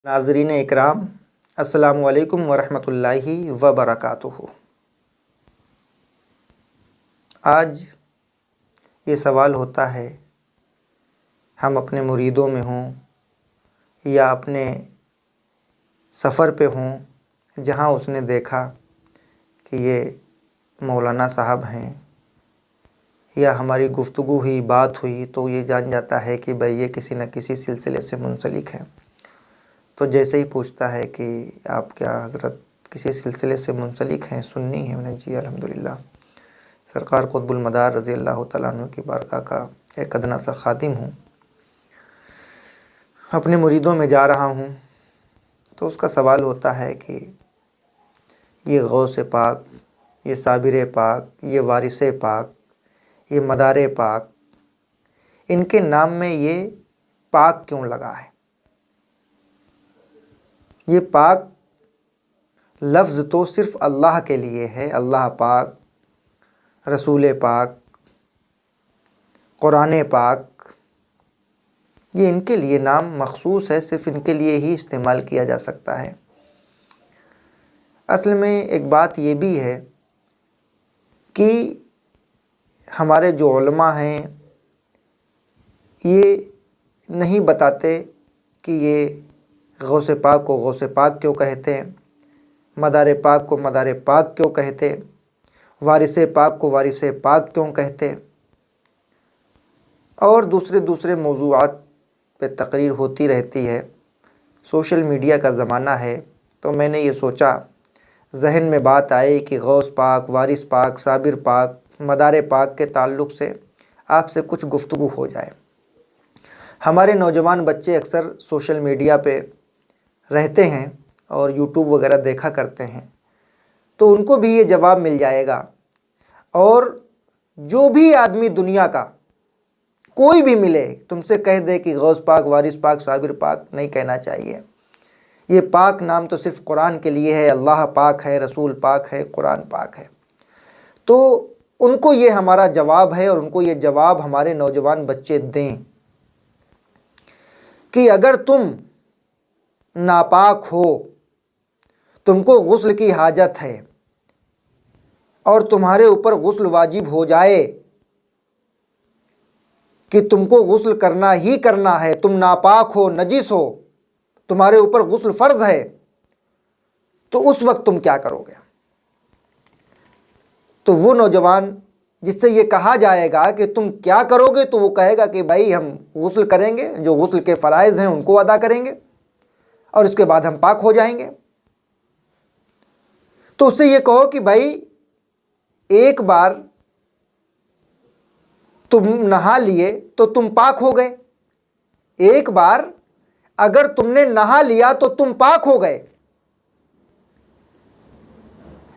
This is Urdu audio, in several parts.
ناظرین اکرام، السلام علیکم ورحمۃ اللہ وبرکاتہ۔ آج یہ سوال ہوتا ہے، ہم اپنے مریدوں میں ہوں یا اپنے سفر پہ ہوں جہاں اس نے دیکھا کہ یہ مولانا صاحب ہیں یا ہماری گفتگو ہوئی، بات ہوئی تو یہ جان جاتا ہے کہ بھئی یہ کسی نہ کسی سلسلے سے منسلک ہیں۔ تو جیسے ہی پوچھتا ہے کہ آپ کیا حضرت کسی سلسلے سے منسلک ہیں، سنی ہیں؟ میں نے جی الحمدللہ سرکار قطب المدار رضی اللہ تعالیٰ عنہ کی بارگاہ کا ایک ادنا سا خادم ہوں، اپنے مریدوں میں جا رہا ہوں۔ تو اس کا سوال ہوتا ہے کہ یہ غوث پاک، یہ صابر پاک، یہ وارث پاک، یہ مدار پاک، ان کے نام میں یہ پاک کیوں لگا ہے؟ یہ پاک لفظ تو صرف اللہ کے لیے ہے، اللہ پاک، رسول پاک، قرآن پاک، یہ ان کے لیے نام مخصوص ہے، صرف ان کے لیے ہی استعمال کیا جا سکتا ہے۔ اصل میں ایک بات یہ بھی ہے کہ ہمارے جو علماء ہیں یہ نہیں بتاتے کہ یہ غوث پاک کو غوث پاک کیوں کہتے ہیں، مدار پاک کو مدار پاک کیوں کہتے، وارث پاک کو وارث پاک کیوں کہتے، اور دوسرے موضوعات پہ تقریر ہوتی رہتی ہے۔ سوشل میڈیا کا زمانہ ہے تو میں نے یہ سوچا، ذہن میں بات آئی کہ غوث پاک، وارث پاک، صابر پاک، مدار پاک کے تعلق سے آپ سے کچھ گفتگو ہو جائے۔ ہمارے نوجوان بچے اکثر سوشل میڈیا پہ رہتے ہیں اور یوٹیوب وغیرہ دیکھا کرتے ہیں، تو ان کو بھی یہ جواب مل جائے گا۔ اور جو بھی آدمی دنیا کا کوئی بھی ملے تم سے کہہ دے کہ غوث پاک، وارث پاک، صابر پاک نہیں کہنا چاہیے، یہ پاک نام تو صرف قرآن کے لیے ہے، اللہ پاک ہے، رسول پاک ہے، قرآن پاک ہے۔ تو ان کو یہ ہمارا جواب ہے، اور ان کو یہ جواب ہمارے نوجوان بچے دیں کہ اگر تم ناپاک ہو، تم کو غسل کی حاجت ہے اور تمہارے اوپر غسل واجب ہو جائے کہ تم کو غسل کرنا ہی کرنا ہے، تم ناپاک ہو، نجس ہو، تمہارے اوپر غسل فرض ہے، تو اس وقت تم کیا کرو گے؟ تو وہ نوجوان جس سے یہ کہا جائے گا کہ تم کیا کرو گے، تو وہ کہے گا کہ بھائی ہم غسل کریں گے، جو غسل کے فرائض ہیں ان کو ادا کریں گے، اور اس کے بعد ہم پاک ہو جائیں گے۔ تو اس سے یہ کہو کہ بھائی ایک بار تم نہا لیے تو تم پاک ہو گئے، ایک بار اگر تم نے نہا لیا تو تم پاک ہو گئے،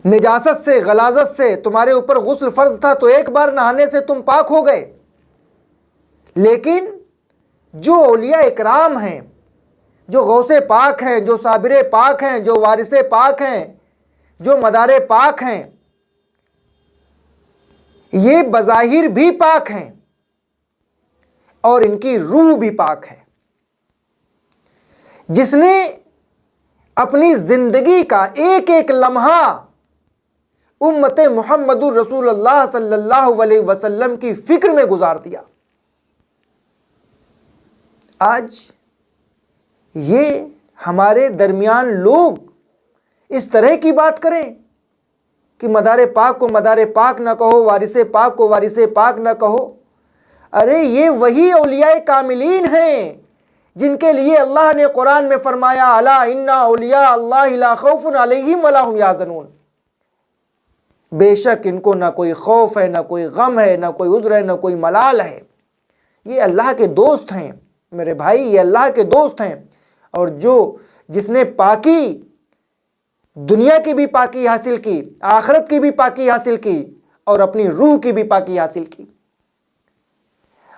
نجاست سے، غلاظت سے تمہارے اوپر غسل فرض تھا تو ایک بار نہانے سے تم پاک ہو گئے۔ لیکن جو اولیاء اکرام ہیں، جو غوث پاک ہیں، جو صابر پاک ہیں، جو وارث پاک ہیں، جو مدار پاک ہیں، یہ بظاہر بھی پاک ہیں اور ان کی روح بھی پاک ہے۔ جس نے اپنی زندگی کا ایک ایک لمحہ امت محمد رسول اللہ صلی اللہ علیہ وسلم کی فکر میں گزار دیا، آج یہ ہمارے درمیان لوگ اس طرح کی بات کریں کہ مدار پاک کو مدار پاک نہ کہو، وارث پاک کو وارث پاک نہ کہو۔ ارے یہ وہی اولیاء کاملین ہیں جن کے لیے اللہ نے قرآن میں فرمایا، الا ان اولیاء اللہ لا خوف علیہم ولا هم یحزنون، بے شک ان کو نہ کوئی خوف ہے، نہ کوئی غم ہے، نہ کوئی عذر ہے، نہ کوئی ملال ہے۔ یہ اللہ کے دوست ہیں میرے بھائی، یہ اللہ کے دوست ہیں۔ اور جس نے پاکی، دنیا کی بھی پاکی حاصل کی، آخرت کی بھی پاکی حاصل کی، اور اپنی روح کی بھی پاکی حاصل کی،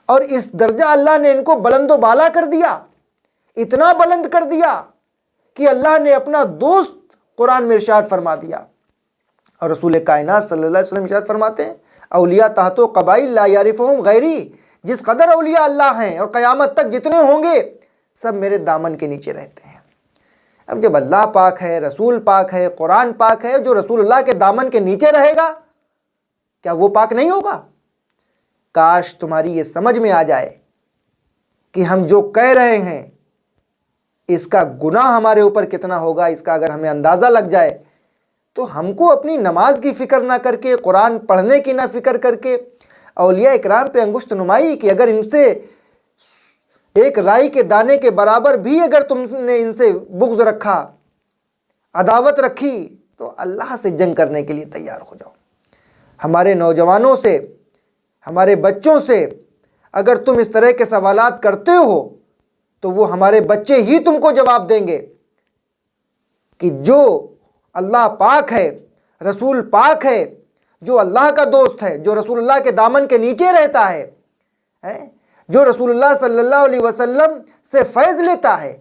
اور اس درجہ اللہ نے ان کو بلند و بالا کر دیا، اتنا بلند کر دیا کہ اللہ نے اپنا دوست قرآن میں ارشاد فرما دیا۔ اور رسول کائنات صلی اللہ علیہ وسلم ارشاد فرماتے ہیں، اولیاء تحت قبائل لا یعرفہم غیری، جس قدر اولیاء اللہ ہیں اور قیامت تک جتنے ہوں گے سب میرے دامن کے نیچے رہتے ہیں۔ اب جب اللہ پاک ہے، رسول پاک ہے، قرآن پاک ہے، جو رسول اللہ کے دامن کے نیچے رہے گا کیا وہ پاک نہیں ہوگا؟ کاش تمہاری یہ سمجھ میں آ جائے کہ ہم جو کہہ رہے ہیں اس کا گناہ ہمارے اوپر کتنا ہوگا۔ اس کا اگر ہمیں اندازہ لگ جائے تو ہم کو اپنی نماز کی فکر نہ کر کے، قرآن پڑھنے کی نہ فکر کر کے، اولیاء اکرام پہ انگشت نمائی کہ اگر ان سے ایک رائی کے دانے کے برابر بھی اگر تم نے ان سے بغض رکھا، عداوت رکھی، تو اللہ سے جنگ کرنے کے لیے تیار ہو جاؤ۔ ہمارے نوجوانوں سے، ہمارے بچوں سے اگر تم اس طرح کے سوالات کرتے ہو تو وہ ہمارے بچے ہی تم کو جواب دیں گے کہ جو اللہ پاک ہے، رسول پاک ہے، جو اللہ کا دوست ہے، جو رسول اللہ کے دامن کے نیچے رہتا ہے، جو رسول اللہ صلی اللہ علیہ وسلم سے فیض لیتا ہے،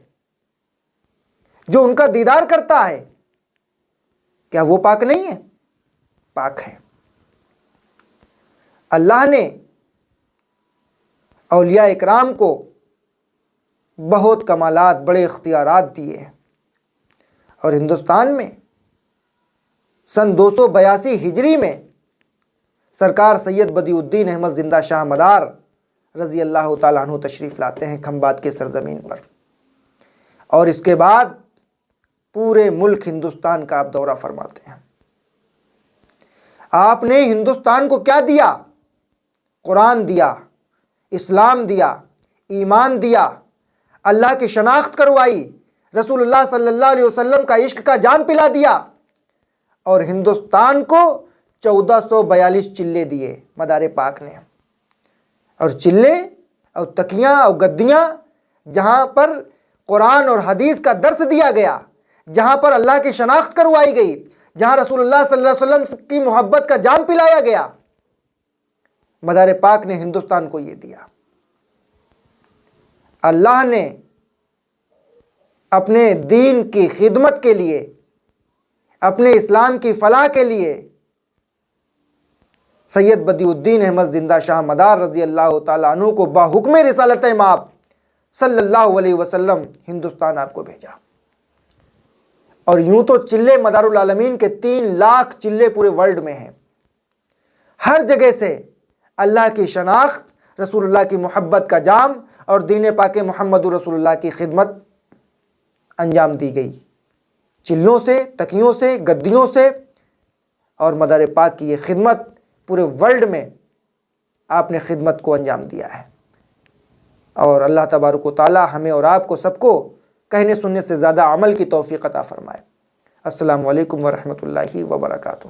جو ان کا دیدار کرتا ہے، کیا وہ پاک نہیں ہے؟ پاک ہے۔ اللہ نے اولیاء اکرام کو بہت کمالات، بڑے اختیارات دیے ہیں، اور ہندوستان میں سن 282 ہجری میں سرکار سید بدیع الدین احمد زندہ شاہ مدار رضی اللہ تعالیٰ عنہ تشریف لاتے ہیں کھمبات کے سرزمین پر، اور اس کے بعد پورے ملک ہندوستان کا آپ دورہ فرماتے ہیں۔ آپ نے ہندوستان کو کیا دیا؟ قرآن دیا، اسلام دیا، ایمان دیا، اللہ کی شناخت کروائی، رسول اللہ صلی اللہ علیہ وسلم کا عشق کا جام پلا دیا، اور ہندوستان کو 1442 چلے دیے مدار پاک نے۔ اور چلے اور تکیاں اور گدیاں جہاں پر قرآن اور حدیث کا درس دیا گیا، جہاں پر اللہ کی شناخت کروائی گئی، جہاں رسول اللہ صلی اللہ علیہ وسلم کی محبت کا جام پلایا گیا، مدار پاک نے ہندوستان کو یہ دیا۔ اللہ نے اپنے دین کی خدمت کے لیے، اپنے اسلام کی فلاح کے لیے سید بدیع الدین احمد زندہ شاہ مدار رضی اللہ تعالیٰ عنہ کو باحکم رسالت مآب صلی اللہ علیہ وسلم ہندوستان آپ کو بھیجا۔ اور یوں تو چلے مدار العالمین کے 3 لاکھ چلے پورے ورلڈ میں ہیں۔ ہر جگہ سے اللہ کی شناخت، رسول اللہ کی محبت کا جام اور دین پاک محمد رسول اللہ کی خدمت انجام دی گئی، چلوں سے، تکیوں سے، گدیوں سے، اور مدار پاک کی یہ خدمت پورے ورلڈ میں آپ نے خدمت کو انجام دیا ہے۔ اور اللہ تبارک و تعالی ہمیں اور آپ کو سب کو کہنے سننے سے زیادہ عمل کی توفیق عطا فرمائے۔ السلام علیکم ورحمۃ اللہ وبرکاتہ۔